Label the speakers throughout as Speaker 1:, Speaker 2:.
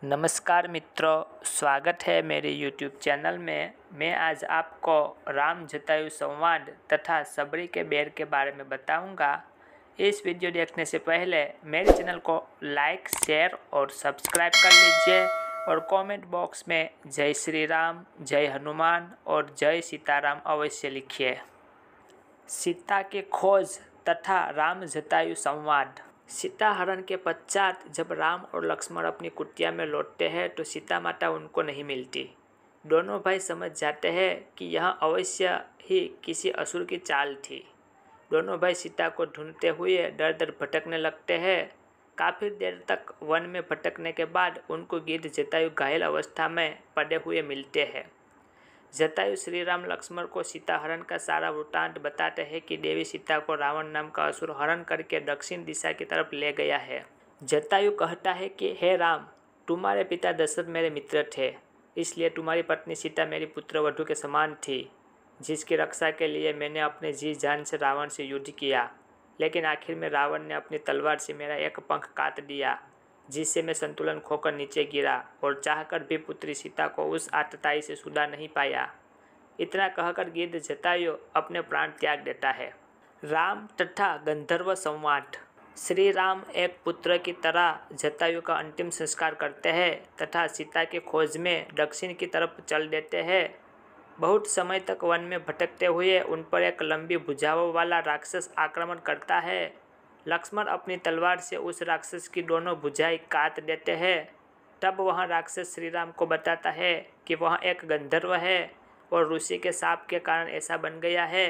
Speaker 1: नमस्कार मित्रों, स्वागत है मेरे YouTube चैनल में। मैं आज आपको राम जटायु संवाद तथा सबरी के बेर के बारे में बताऊंगा। इस वीडियो देखने से पहले मेरे चैनल को लाइक, शेयर और सब्सक्राइब कर लीजिए और कमेंट बॉक्स में जय श्री राम, जय हनुमान और जय सीताराम अवश्य लिखिए। सीता की खोज तथा राम जटायु संवाद। सीता हरण के पश्चात जब राम और लक्ष्मण अपनी कुटिया में लौटते हैं तो सीता माता उनको नहीं मिलती। दोनों भाई समझ जाते हैं कि यह अवश्य ही किसी असुर की चाल थी। दोनों भाई सीता को ढूंढते हुए दर दर भटकने लगते हैं। काफ़ी देर तक वन में भटकने के बाद उनको गिद्ध जटायु घायल अवस्था में पड़े हुए मिलते हैं। जटायु श्री राम लक्ष्मण को सीता हरण का सारा वृत्तांत बताते हैं कि देवी सीता को रावण नाम का असुर हरण करके दक्षिण दिशा की तरफ ले गया है। जटायु कहता है कि हे राम, तुम्हारे पिता दशरथ मेरे मित्र थे, इसलिए तुम्हारी पत्नी सीता मेरी पुत्रवधू के समान थी, जिसकी रक्षा के लिए मैंने अपने जी जान से रावण से युद्ध किया। लेकिन आखिर में रावण ने अपनी तलवार से मेरा एक पंख काट दिया, जिससे मैं संतुलन खोकर नीचे गिरा और चाहकर भी पुत्री सीता को उस आतताई से छुड़ा नहीं पाया। इतना कहकर गिद्ध जटायु अपने प्राण त्याग देता है। राम तथा गंधर्व संवाद। श्री राम एक पुत्र की तरह जटायु का अंतिम संस्कार करते हैं तथा सीता की खोज में दक्षिण की तरफ चल देते हैं। बहुत समय तक वन में भटकते हुए उन पर एक लंबी भुजाओं वाला राक्षस आक्रमण करता है। लक्ष्मण अपनी तलवार से उस राक्षस की दोनों भुजाएं काट देते हैं। तब वह राक्षस श्री राम को बताता है कि वह एक गंधर्व है और ऋषि के शाप के कारण ऐसा बन गया है।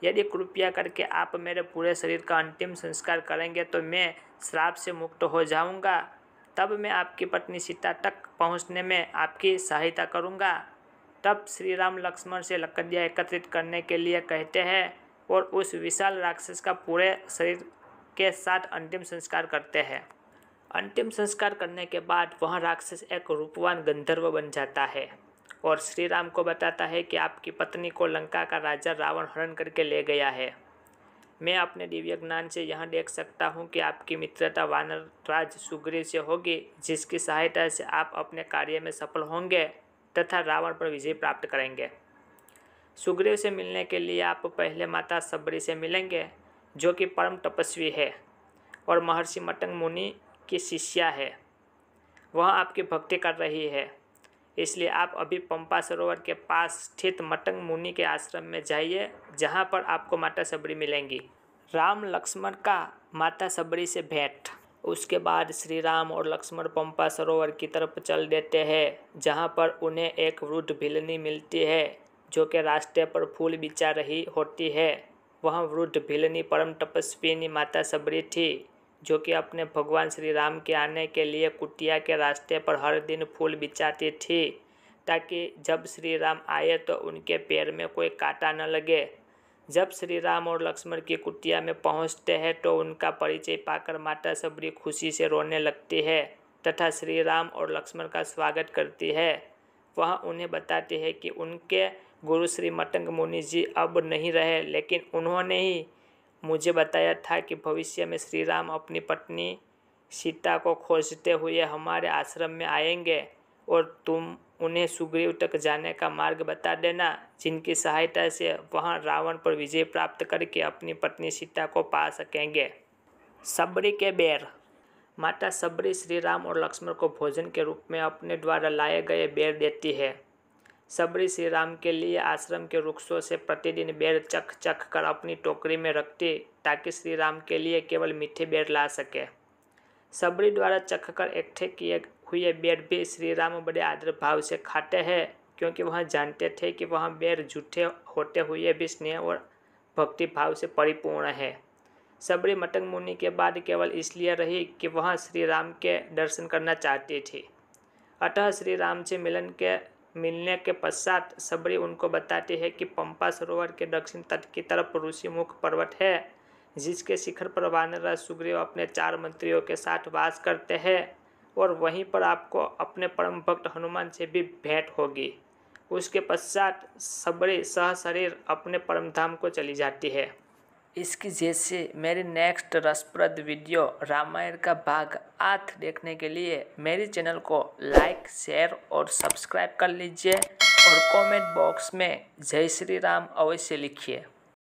Speaker 1: यदि कृपया करके आप मेरे पूरे शरीर का अंतिम संस्कार करेंगे तो मैं श्राप से मुक्त हो जाऊंगा। तब मैं आपकी पत्नी सीता तक पहुंचने में आपकी सहायता करूंगा। तब श्री राम लक्ष्मण से लकड़ियाँ एकत्रित करने के लिए कहते हैं और उस विशाल राक्षस का पूरे शरीर के साथ अंतिम संस्कार करते हैं। अंतिम संस्कार करने के बाद वह राक्षस एक रूपवान गंधर्व बन जाता है और श्री राम को बताता है कि आपकी पत्नी को लंका का राजा रावण हरण करके ले गया है। मैं अपने दिव्य ज्ञान से यह देख सकता हूँ कि आपकी मित्रता वानर राज सुग्रीव से होगी, जिसकी सहायता से आप अपने कार्य में सफल होंगे तथा रावण पर विजय प्राप्त करेंगे। सुग्रीव से मिलने के लिए आप पहले माता सबरी से मिलेंगे, जो कि परम तपस्वी है और महर्षि मटंग मुनि की शिष्या है। वह आपकी भक्ति कर रही है, इसलिए आप अभी पंपा सरोवर के पास स्थित मटंग मुनि के आश्रम में जाइए, जहां पर आपको माता सबरी मिलेंगी। राम लक्ष्मण का माता सबरी से भेंट। उसके बाद श्री राम और लक्ष्मण पंपा सरोवर की तरफ चल देते हैं, जहां पर उन्हें एक वृद्ध भिलनी मिलती है जो कि रास्ते पर फूल बिछा रही होती है। वह वृद्ध भिलनी परम तपस्विनी माता सबरी थी, जो कि अपने भगवान श्री राम के आने के लिए कुटिया के रास्ते पर हर दिन फूल बिछाती थी, ताकि जब श्री राम आए तो उनके पैर में कोई कांटा न लगे। जब श्री राम और लक्ष्मण की कुटिया में पहुंचते हैं तो उनका परिचय पाकर माता सबरी खुशी से रोने लगती है तथा श्री राम और लक्ष्मण का स्वागत करती है। वह उन्हें बताती है कि उनके गुरु श्री मटंग मुनि जी अब नहीं रहे, लेकिन उन्होंने ही मुझे बताया था कि भविष्य में श्री राम अपनी पत्नी सीता को खोजते हुए हमारे आश्रम में आएंगे और तुम उन्हें सुग्रीव तक जाने का मार्ग बता देना, जिनकी सहायता से वह रावण पर विजय प्राप्त करके अपनी पत्नी सीता को पा सकेंगे। सबरी के बेर। माता सबरी श्री राम और लक्ष्मण को भोजन के रूप में अपने द्वारा लाए गए बेर देती है। सबरी श्री राम के लिए आश्रम के वृक्षों से प्रतिदिन बेर चख चख कर अपनी टोकरी में रखती, ताकि श्री राम के लिए केवल मीठे बेर ला सके। सबरी द्वारा चख कर इकट्ठे किए हुए बेर भी श्री राम बड़े आदर भाव से खाते हैं, क्योंकि वह जानते थे कि वह बेर झूठे होते हुए भी स्नेह और भक्ति भाव से परिपूर्ण है। सबरी मटंग मुनि के बाद केवल इसलिए रही कि वह श्री राम के दर्शन करना चाहती थी। अतः श्री राम से मिलने के पश्चात सबरी उनको बताती है कि पंपा सरोवर के दक्षिण तट की तरफ ऋषिमुख पर्वत है, जिसके शिखर पर वानरराज सुग्रीव अपने 4 मंत्रियों के साथ वास करते हैं और वहीं पर आपको अपने परम भक्त हनुमान से भी भेंट होगी। उसके पश्चात सबरी सहशरीर अपने परम धाम को चली जाती है। इसकी जैसे मेरी नेक्स्ट रसप्रद वीडियो रामायण का भाग 8 देखने के लिए मेरे चैनल को लाइक, शेयर और सब्सक्राइब कर लीजिए और कमेंट बॉक्स में जय श्री राम अवश्य लिखिए।